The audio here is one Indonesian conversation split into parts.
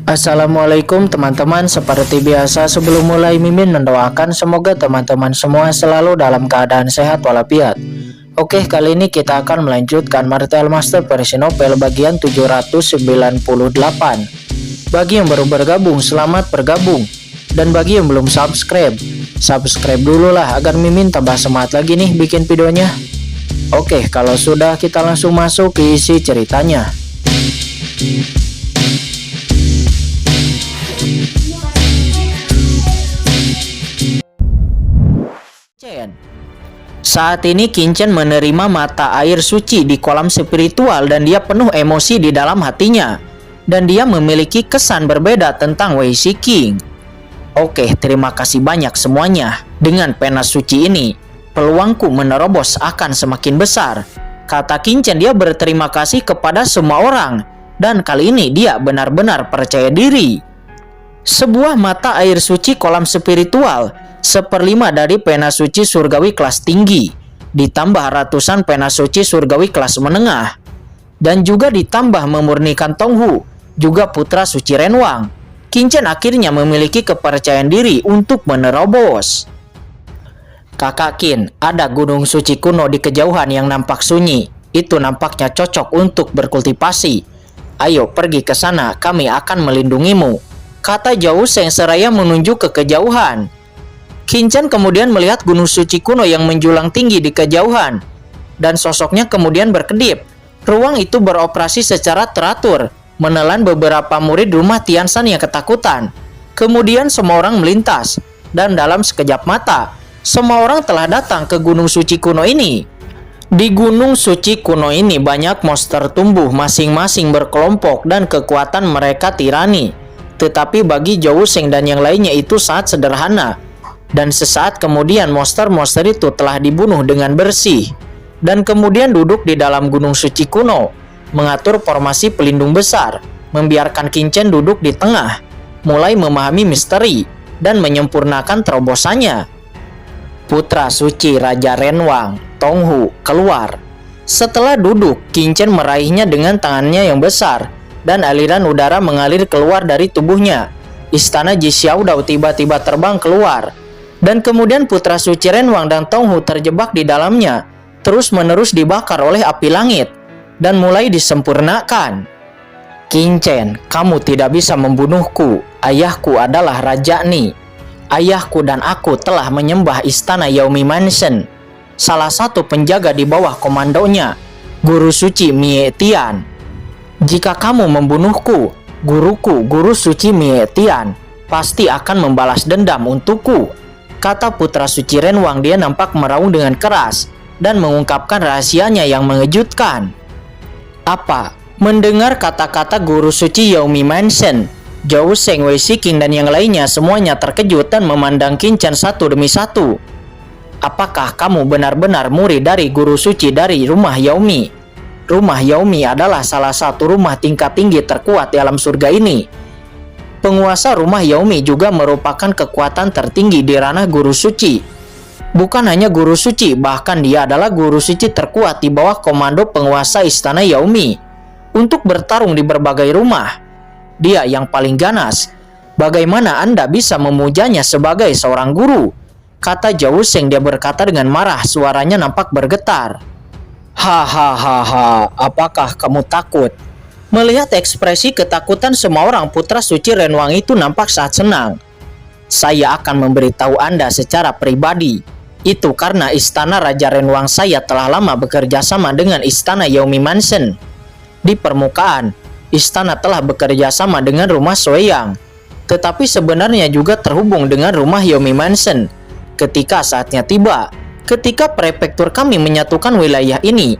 Assalamualaikum teman-teman, seperti biasa sebelum mulai Mimin mendoakan semoga teman-teman semua selalu dalam keadaan sehat walafiat. Oke, kali ini kita akan melanjutkan Martial Master versi novel bagian 798. Bagi yang baru bergabung, selamat bergabung. Dan bagi yang belum subscribe dulu lah agar Mimin tambah semangat lagi nih bikin videonya. Oke, kalau sudah kita langsung masuk ke isi ceritanya. Saat ini Kincen menerima mata air suci di kolam spiritual dan dia penuh emosi di dalam hatinya. Dan dia memiliki kesan berbeda tentang Wei Shiking. Oke, terima kasih banyak semuanya. Dengan pena suci ini, peluangku menerobos akan semakin besar. Kata Kincen, dia berterima kasih kepada semua orang. Dan kali ini dia benar-benar percaya diri. Sebuah mata air suci kolam spiritual, 1/5 dari pena suci surgawi kelas tinggi, ditambah ratusan pena suci surgawi kelas menengah, dan juga ditambah memurnikan Tonghu, juga putra suci Renwang. Kincen akhirnya memiliki kepercayaan diri untuk menerobos. Kakak Qin, ada gunung suci kuno di kejauhan yang nampak sunyi. Itu nampaknya cocok untuk berkultivasi. Ayo pergi ke sana, kami akan melindungimu, kata Zhao Sheng seraya menunjuk ke kejauhan. Kincen kemudian melihat gunung suci kuno yang menjulang tinggi di kejauhan, dan sosoknya kemudian berkedip. Ruang itu beroperasi secara teratur, menelan beberapa murid rumah Tianshan yang ketakutan. Kemudian semua orang melintas, dan dalam sekejap mata, semua orang telah datang ke gunung suci kuno ini. Di gunung suci kuno ini banyak monster tumbuh masing-masing berkelompok dan kekuatan mereka tirani. Tetapi bagi Zhao Sheng dan yang lainnya itu sangat sederhana. Dan sesaat kemudian monster-monster itu telah dibunuh dengan bersih. Dan kemudian duduk di dalam gunung suci kuno, mengatur formasi pelindung besar, membiarkan Kincen duduk di tengah, mulai memahami misteri, dan menyempurnakan terobosannya. Putra suci Raja Renwang, Tonghu, keluar. Setelah duduk, Kincen meraihnya dengan tangannya yang besar, dan aliran udara mengalir keluar dari tubuhnya. Istana Ji Xiaodao tiba-tiba terbang keluar. Dan kemudian putra suci Renwang dan Tonghu terjebak di dalamnya, terus-menerus dibakar oleh api langit, dan mulai disempurnakan. Kincen, kamu tidak bisa membunuhku. Ayahku adalah Raja Ni. Ayahku dan aku telah menyembah istana Yaomi Mansion. Salah satu penjaga di bawah komandonya, Guru Suci Mie Tian. Jika kamu membunuhku, guruku, Guru Suci Mie Tian, pasti akan membalas dendam untukku, kata putra suci Renwang. Dia nampak meraung dengan keras dan mengungkapkan rahasianya yang mengejutkan. Apa? Mendengar kata-kata Guru Suci Yaomi Mansion, Zhao Sheng, Wei Shiking dan yang lainnya semuanya terkejut dan memandang Kincen satu demi satu. Apakah kamu benar-benar murid dari Guru Suci dari rumah Yaomi? Rumah Yaomi adalah salah satu rumah tingkat tinggi terkuat di alam surga ini. Penguasa rumah Yaomi juga merupakan kekuatan tertinggi di ranah Guru Suci. Bukan hanya Guru Suci, bahkan dia adalah Guru Suci terkuat di bawah komando penguasa istana Yaomi. Untuk bertarung di berbagai rumah, dia yang paling ganas. Bagaimana Anda bisa memujanya sebagai seorang guru? Kata Zhao Sheng. Dia berkata dengan marah, suaranya nampak bergetar. Hahaha, apakah kamu takut? Melihat ekspresi ketakutan semua orang, putra suci Renwang itu nampak sangat senang. Saya akan memberitahu Anda secara pribadi. Itu karena istana Raja Renwang saya telah lama bekerja sama dengan istana Yaomi Mansion. Di permukaan, istana telah bekerja sama dengan rumah Soeyang, tetapi sebenarnya juga terhubung dengan rumah Yaomi Mansion. Ketika saatnya tiba, ketika prefektur kami menyatukan wilayah ini,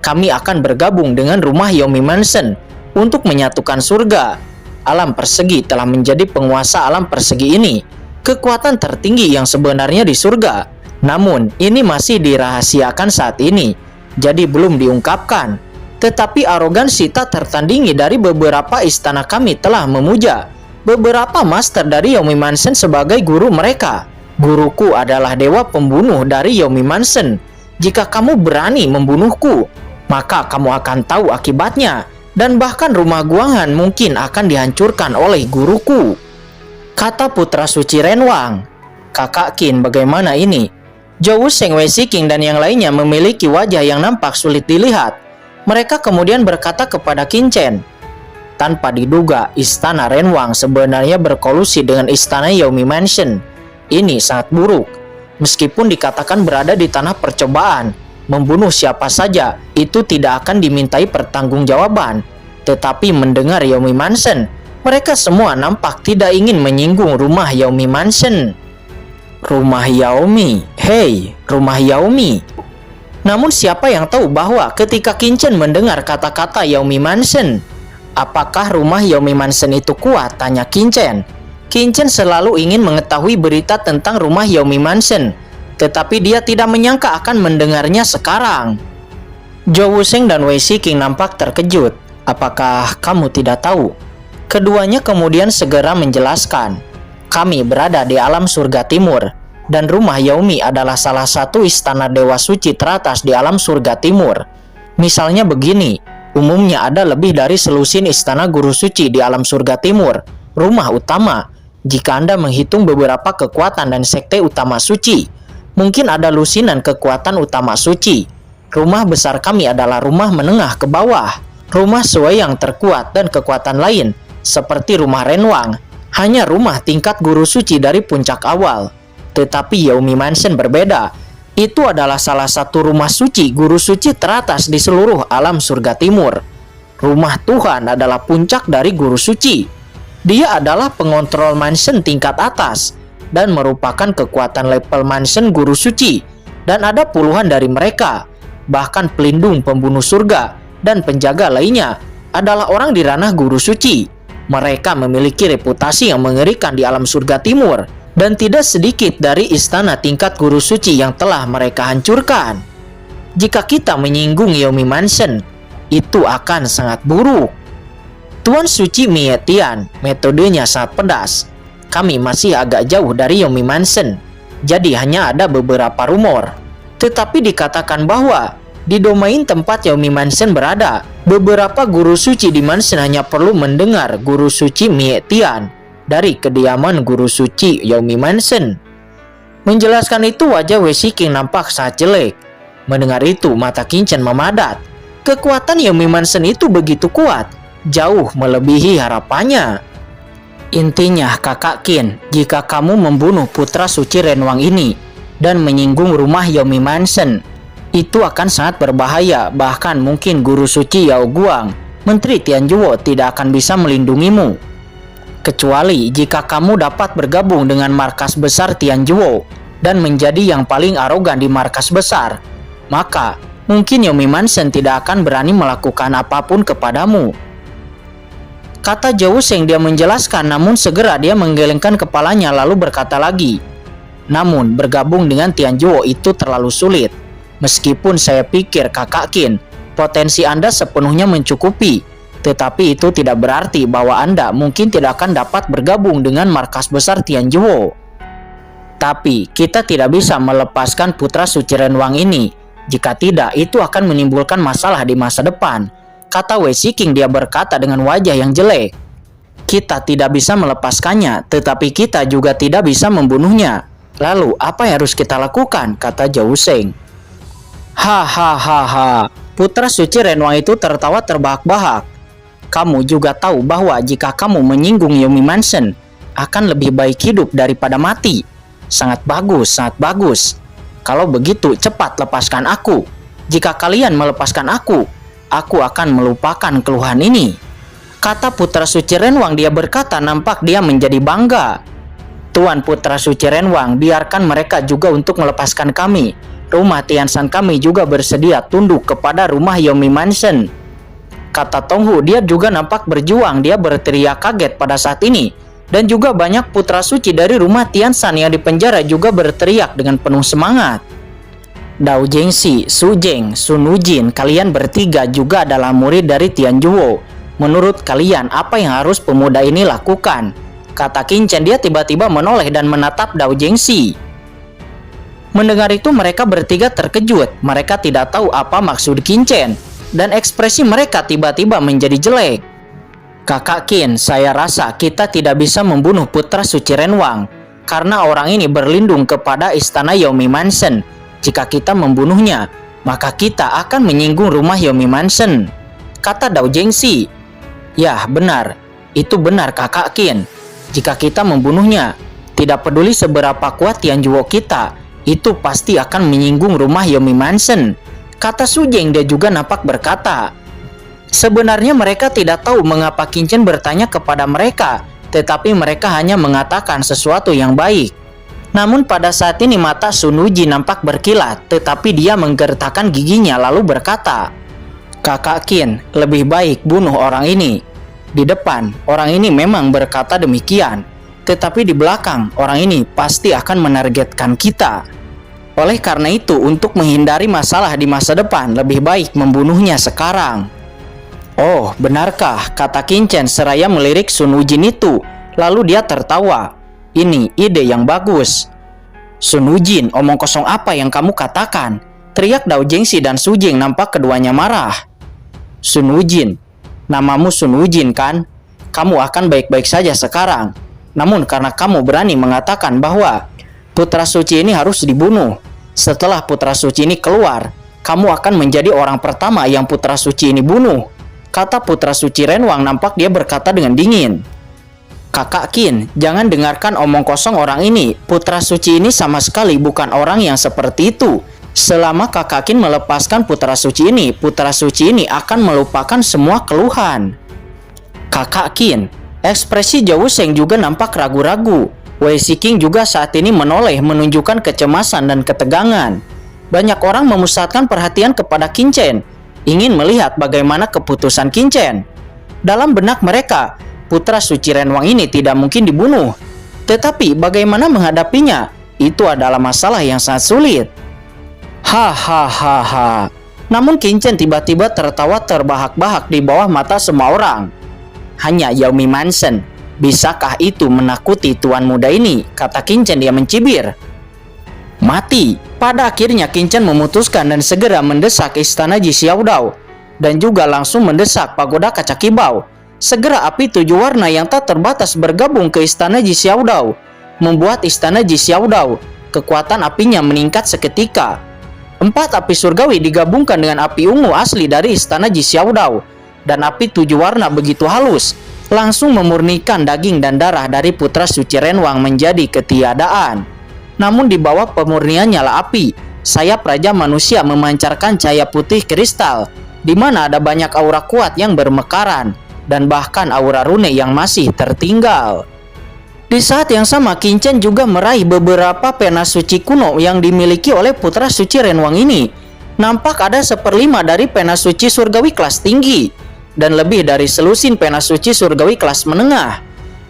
kami akan bergabung dengan rumah Yaomi Mansion untuk menyatukan surga. Alam persegi telah menjadi penguasa alam persegi ini, kekuatan tertinggi yang sebenarnya di surga. Namun, ini masih dirahasiakan saat ini, jadi belum diungkapkan. Tetapi arogansi tak tertandingi dari beberapa istana kami telah memuja beberapa master dari Yaomi Mansion sebagai guru mereka. Guruku adalah dewa pembunuh dari Yaomi Mansion. Jika kamu berani membunuhku, maka kamu akan tahu akibatnya. Dan bahkan rumah Guanghan mungkin akan dihancurkan oleh guruku. Kata putra suci Renwang. Kakak Qin, bagaimana ini? Zhou Wusheng, Wei Shiqing dan yang lainnya memiliki wajah yang nampak sulit dilihat. Mereka kemudian berkata kepada Qin Chen. Tanpa diduga, istana Renwang sebenarnya berkolusi dengan istana Yaomi Mansion. Ini sangat buruk. Meskipun dikatakan berada di tanah percobaan, membunuh siapa saja itu tidak akan dimintai pertanggungjawaban. Tetapi mendengar Yaomi Mansion, mereka semua nampak tidak ingin menyinggung rumah Yaomi Mansion. Rumah Yaomi, hei, rumah Yaomi. Namun siapa yang tahu bahwa ketika Qin Chen mendengar kata-kata Yaomi Mansion, apakah rumah Yaomi Mansion itu kuat? Tanya Qin Chen. Qin Chen selalu ingin mengetahui berita tentang rumah Yaomi Mansion, tetapi dia tidak menyangka akan mendengarnya sekarang. Zhou Wusheng dan Wei Shiqing nampak terkejut. Apakah kamu tidak tahu? Keduanya kemudian segera menjelaskan. Kami berada di alam surga timur, dan rumah Yaomi adalah salah satu istana dewa suci teratas di alam surga timur. Misalnya begini, umumnya ada lebih dari selusin istana guru suci di alam surga timur, rumah utama. Jika Anda menghitung beberapa kekuatan dan sekte utama suci, mungkin ada lusinan kekuatan utama suci. Rumah besar kami adalah rumah menengah ke bawah, rumah Sui yang terkuat dan kekuatan lain, seperti rumah Renwang, hanya rumah tingkat guru suci dari puncak awal. Tetapi Yaomi Mansion berbeda. Itu adalah salah satu rumah suci guru suci teratas di seluruh alam surga timur. Rumah Tuhan adalah puncak dari guru suci. Dia adalah pengontrol mansion tingkat atas dan merupakan kekuatan level mansion guru suci. Dan ada puluhan dari mereka, bahkan pelindung pembunuh surga dan penjaga lainnya adalah orang di ranah guru suci. Mereka memiliki reputasi yang mengerikan di alam surga timur, dan tidak sedikit dari istana tingkat guru suci yang telah mereka hancurkan. Jika kita menyinggung Yaomi Mansion, itu akan sangat buruk. Tuan Suci Mie Tian, metodenya sangat pedas. Kami masih agak jauh dari Yaomi Mansion, jadi hanya ada beberapa rumor. Tetapi dikatakan bahwa di domain tempat Yaomi Mansion berada, beberapa guru suci di mansion hanya perlu mendengar guru suci Mie Tian dari kediaman guru suci Yaomi Mansion. Menjelaskan itu, wajah Wei Shiqing nampak sangat jelek. Mendengar itu, mata Qin Chen memadat. Kekuatan Yaomi Mansion itu begitu kuat, jauh melebihi harapannya. Intinya, Kakak Qin, jika kamu membunuh putra suci Renwang ini dan menyinggung rumah Yaomi Mansion, itu akan sangat berbahaya. Bahkan mungkin guru suci Yao Guang, Menteri Tianjuo, tidak akan bisa melindungimu. Kecuali jika kamu dapat bergabung dengan markas besar Tianjuo dan menjadi yang paling arogan di markas besar, maka mungkin Yaomi Mansion tidak akan berani melakukan apapun kepadamu. Kata Zhou Wusheng. Dia menjelaskan, namun segera dia menggelengkan kepalanya lalu berkata lagi, namun bergabung dengan Tianjuo itu terlalu sulit. Meskipun saya pikir Kakak Qin, potensi Anda sepenuhnya mencukupi, tetapi itu tidak berarti bahwa Anda mungkin tidak akan dapat bergabung dengan markas besar Tianjuo. Tapi kita tidak bisa melepaskan putra suci Renwang ini. Jika tidak, itu akan menimbulkan masalah di masa depan. Kata Wei Shiqing. Dia berkata dengan wajah yang jelek. Kita tidak bisa melepaskannya, tetapi kita juga tidak bisa membunuhnya. Lalu apa yang harus kita lakukan? Kata Zhou Wusheng. Hahaha, putra suci Renwang itu tertawa terbahak-bahak. Kamu juga tahu bahwa jika kamu menyinggung Yaomi Mansion, akan lebih baik hidup daripada mati. Sangat bagus, sangat bagus. Kalau begitu, cepat lepaskan aku. Jika kalian melepaskan aku akan melupakan keluhan ini. Kata putra suci Renwang. Dia berkata, nampak dia menjadi bangga. Tuan putra suci Renwang, biarkan mereka juga untuk melepaskan kami. Rumah Tianshan kami juga bersedia tunduk kepada rumah Yaomi Mansion. Kata Tonghu. Dia juga nampak berjuang. Dia berteriak kaget pada saat ini. Dan juga banyak putra suci dari rumah Tianshan yang dipenjara juga berteriak dengan penuh semangat. Dao Jingxi, Su Jing, Sun Wujin, kalian bertiga juga adalah murid dari Tianjuo. Menurut kalian, apa yang harus pemuda ini lakukan? Kata Qin Chen. Dia tiba-tiba menoleh dan menatap Dao Jingxi. Mendengar itu, mereka bertiga terkejut. Mereka tidak tahu apa maksud Qin Chen. dan ekspresi mereka tiba-tiba menjadi jelek. Kakak Qin, saya rasa kita tidak bisa membunuh putra suci Renwang karena orang ini berlindung kepada istana Yomi Mansion. Jika kita membunuhnya, maka kita akan menyinggung rumah Yomi Mansion, kata Dao Jingxi. Ya, benar. Itu benar Kakak Qin. Jika kita membunuhnya, tidak peduli seberapa kuat Tian Juo kita, itu pasti akan menyinggung rumah Yomi Mansion, kata Su Jing. Dia juga nampak berkata, sebenarnya mereka tidak tahu mengapa Qin Chen bertanya kepada mereka, tetapi mereka hanya mengatakan sesuatu yang baik. Namun pada saat ini mata Sun Wuji nampak berkilat, tetapi dia menggertakkan giginya lalu berkata, Kakak Qin, lebih baik bunuh orang ini. Di depan, orang ini memang berkata demikian, tetapi di belakang, orang ini pasti akan menargetkan kita. Oleh karena itu, untuk menghindari masalah di masa depan, lebih baik membunuhnya sekarang. Oh, benarkah? Kata Qin Chen seraya melirik Sun Wujin itu. Lalu dia tertawa. Ini ide yang bagus. Sun Wujin, omong kosong apa yang kamu katakan? Teriak Dao Jingxi dan Su Jing, nampak keduanya marah. Sun Wujin, namamu Sun Wujin kan? Kamu akan baik-baik saja sekarang. Namun karena kamu berani mengatakan bahwa putra suci ini harus dibunuh, setelah putra suci ini keluar, kamu akan menjadi orang pertama yang putra suci ini bunuh, kata putra suci Renwang. Nampak dia berkata dengan dingin. Kakak Qin, jangan dengarkan omong kosong orang ini. Putra suci ini sama sekali bukan orang yang seperti itu. Selama Kakak Qin melepaskan putra suci ini akan melupakan semua keluhan. Kakak Qin, ekspresi Zhou Sheng juga nampak ragu-ragu. Wei Shiqing juga saat ini menoleh menunjukkan kecemasan dan ketegangan. Banyak orang memusatkan perhatian kepada Qin Chen, ingin melihat bagaimana keputusan Qin Chen. Dalam benak mereka, putra suci Renwang ini tidak mungkin dibunuh. Tetapi bagaimana menghadapinya? Itu adalah masalah yang sangat sulit. Hahaha. Namun Qin Chen tiba-tiba tertawa terbahak-bahak di bawah mata semua orang. Hanya Yomi Mansion, bisakah itu menakuti tuan muda ini? Kata Qin Chen, dia mencibir. Mati. Pada akhirnya Qin Chen memutuskan dan segera mendesak istana Ji Xiaodao dan juga langsung mendesak pagoda kaca kibau. Segera api 7 warna yang tak terbatas bergabung ke istana Ji Xiaodao, membuat istana Ji Xiaodao kekuatan apinya meningkat seketika. 4 api surgawi digabungkan dengan api ungu asli dari istana Ji Xiaodao, dan api 7 warna begitu halus langsung memurnikan daging dan darah dari putra suci Renwang menjadi ketiadaan. Namun di bawah pemurnian nyala api, sayap Raja Manusia memancarkan cahaya putih kristal, di mana ada banyak aura kuat yang bermekaran, dan bahkan aura rune yang masih tertinggal. Di saat yang sama, Qin Chen juga meraih beberapa pena suci kuno yang dimiliki oleh putra suci Renwang ini. Nampak ada 1/5 dari pena suci surgawi kelas tinggi, dan lebih dari selusin pena suci surgawi kelas menengah.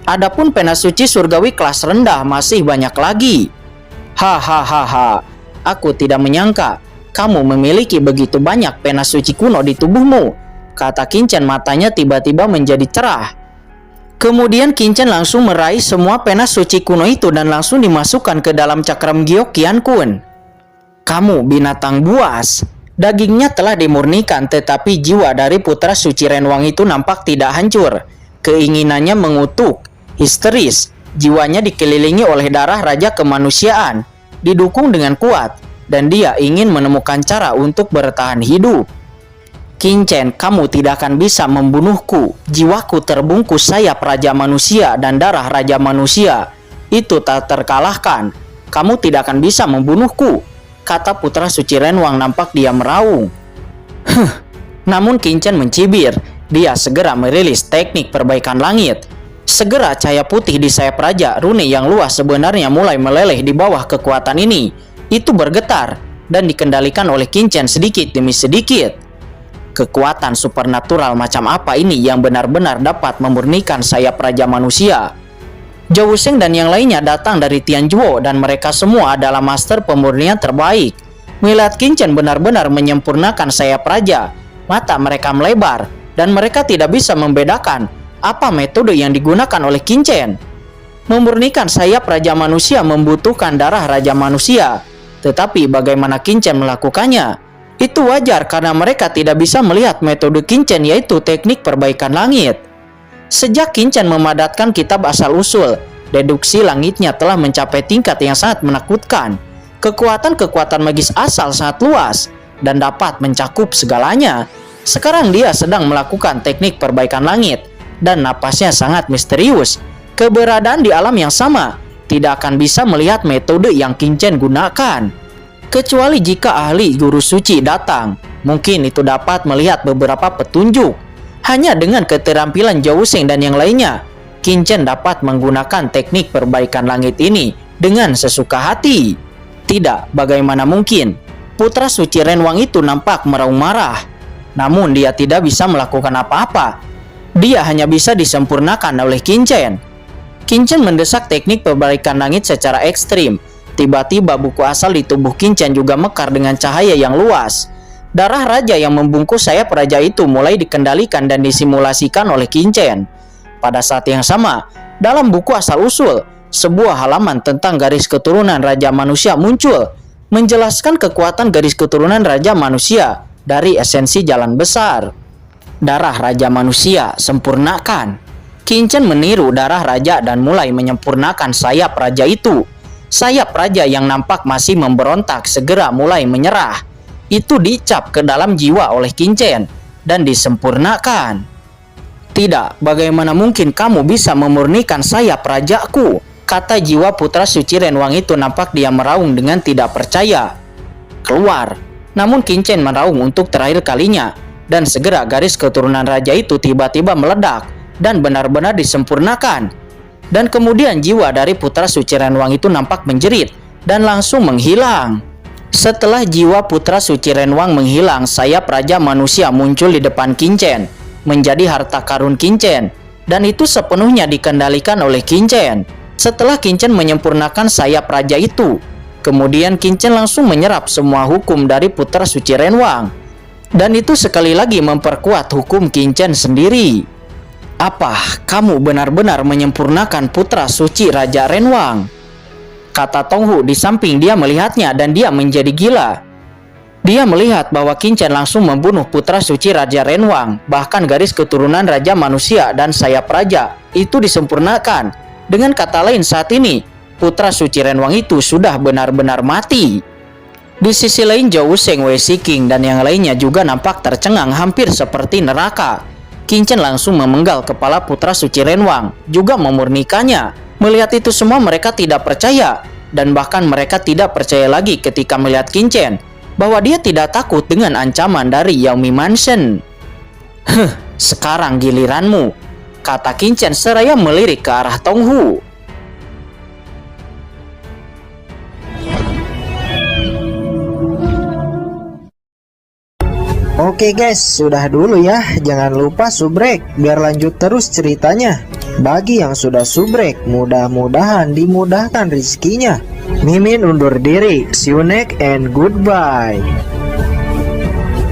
Adapun pena suci surgawi kelas rendah masih banyak lagi. Hahaha, aku tidak menyangka kamu memiliki begitu banyak pena suci kuno di tubuhmu, kata Qin Chen, matanya tiba-tiba menjadi cerah. Kemudian Qin Chen langsung meraih semua pena suci kuno itu dan langsung dimasukkan ke dalam cakram giok Qian Kun. Kamu binatang buas. Dagingnya telah dimurnikan, tetapi jiwa dari putra suci Renwang itu nampak tidak hancur. Keinginannya mengutuk, histeris. Jiwanya dikelilingi oleh darah raja kemanusiaan, didukung dengan kuat, dan dia ingin menemukan cara untuk bertahan hidup. Qin Chen, kamu tidak akan bisa membunuhku. Jiwaku terbungkus sayap raja manusia dan darah raja manusia. Itu tak terkalahkan. Kamu tidak akan bisa membunuhku, kata putra suci Renwang. Nampak dia meraung. Namun Qin Chen mencibir. Dia segera merilis teknik perbaikan langit. Segera cahaya putih di sayap raja rune yang luas sebenarnya mulai meleleh di bawah kekuatan ini. Itu bergetar dan dikendalikan oleh Qin Chen sedikit demi sedikit. Kekuatan supernatural macam apa ini yang benar-benar dapat memurnikan sayap raja manusia? Zhou Sheng dan yang lainnya datang dari Tian Juo dan mereka semua adalah master pemurnian terbaik. Melihat Qin Chen benar-benar menyempurnakan sayap raja, mata mereka melebar dan mereka tidak bisa membedakan apa metode yang digunakan oleh Qin Chen. Memurnikan sayap raja manusia membutuhkan darah raja manusia, tetapi bagaimana Qin Chen melakukannya? Itu wajar karena mereka tidak bisa melihat metode Qinchen, yaitu teknik perbaikan langit. Sejak Qinchen memadatkan kitab asal-usul, deduksi langitnya telah mencapai tingkat yang sangat menakutkan. Kekuatan-kekuatan magis asal sangat luas dan dapat mencakup segalanya. Sekarang dia sedang melakukan teknik perbaikan langit dan napasnya sangat misterius. Keberadaan di alam yang sama tidak akan bisa melihat metode yang Qinchen gunakan. Kecuali jika ahli guru suci datang, mungkin itu dapat melihat beberapa petunjuk. Hanya dengan keterampilan Zhou Sheng dan yang lainnya, Qinchen dapat menggunakan teknik perbaikan langit ini dengan sesuka hati. Tidak, bagaimana mungkin? Putra suci Renwang itu nampak meraung marah. Namun dia tidak bisa melakukan apa-apa. Dia hanya bisa disempurnakan oleh Qinchen. Qinchen mendesak teknik perbaikan langit secara ekstrim. Tiba-tiba buku asal di tubuh Qinchen juga mekar dengan cahaya yang luas. Darah raja yang membungkus sayap raja itu mulai dikendalikan dan disimulasikan oleh Qinchen. Pada saat yang sama, dalam buku asal-usul, sebuah halaman tentang garis keturunan raja manusia muncul, menjelaskan kekuatan garis keturunan raja manusia dari esensi jalan besar. Darah raja manusia, sempurnakan. Qinchen meniru darah raja dan mulai menyempurnakan sayap raja itu. Sayap raja yang nampak masih memberontak segera mulai menyerah. Itu dicap ke dalam jiwa oleh Qinchen dan disempurnakan. Tidak, bagaimana mungkin kamu bisa memurnikan sayap rajaku? Kata jiwa putra suci Renwang itu. Nampak dia meraung dengan tidak percaya. Keluar. Namun Qinchen meraung untuk terakhir kalinya. Dan segera garis keturunan raja itu tiba-tiba meledak dan benar-benar disempurnakan. Dan kemudian jiwa dari putra suci Renwang itu nampak menjerit dan langsung menghilang. Setelah jiwa putra suci Renwang menghilang, sayap raja manusia muncul di depan Qinchen, menjadi harta karun Qinchen, dan itu sepenuhnya dikendalikan oleh Qinchen. Setelah Qinchen menyempurnakan sayap raja itu, kemudian Qinchen langsung menyerap semua hukum dari putra suci Renwang. Dan itu sekali lagi memperkuat hukum Qinchen sendiri. Apa, kamu benar-benar menyempurnakan putra suci Raja Renwang? Kata Tonghu di samping dia melihatnya dan dia menjadi gila. Dia melihat bahwa Qinchen langsung membunuh putra suci Raja Renwang. Bahkan garis keturunan raja manusia dan sayap raja itu disempurnakan. Dengan kata lain, saat ini putra suci Renwang itu sudah benar-benar mati. Di sisi lain, Zhou Sheng, Wei Shiking dan yang lainnya juga nampak tercengang hampir seperti neraka. Qinchen langsung memenggal kepala putra suci Renwang, juga memurnikannya. Melihat itu semua mereka tidak percaya, dan bahkan mereka tidak percaya lagi ketika melihat Qinchen bahwa dia tidak takut dengan ancaman dari Yaomi Mansion. Sekarang giliranmu, kata Qinchen seraya melirik ke arah Tonghu. Oke guys, sudah dulu ya. Jangan lupa subrek biar lanjut terus ceritanya. Bagi yang sudah subrek, mudah-mudahan dimudahkan rezekinya. Mimin undur diri. See you next and goodbye.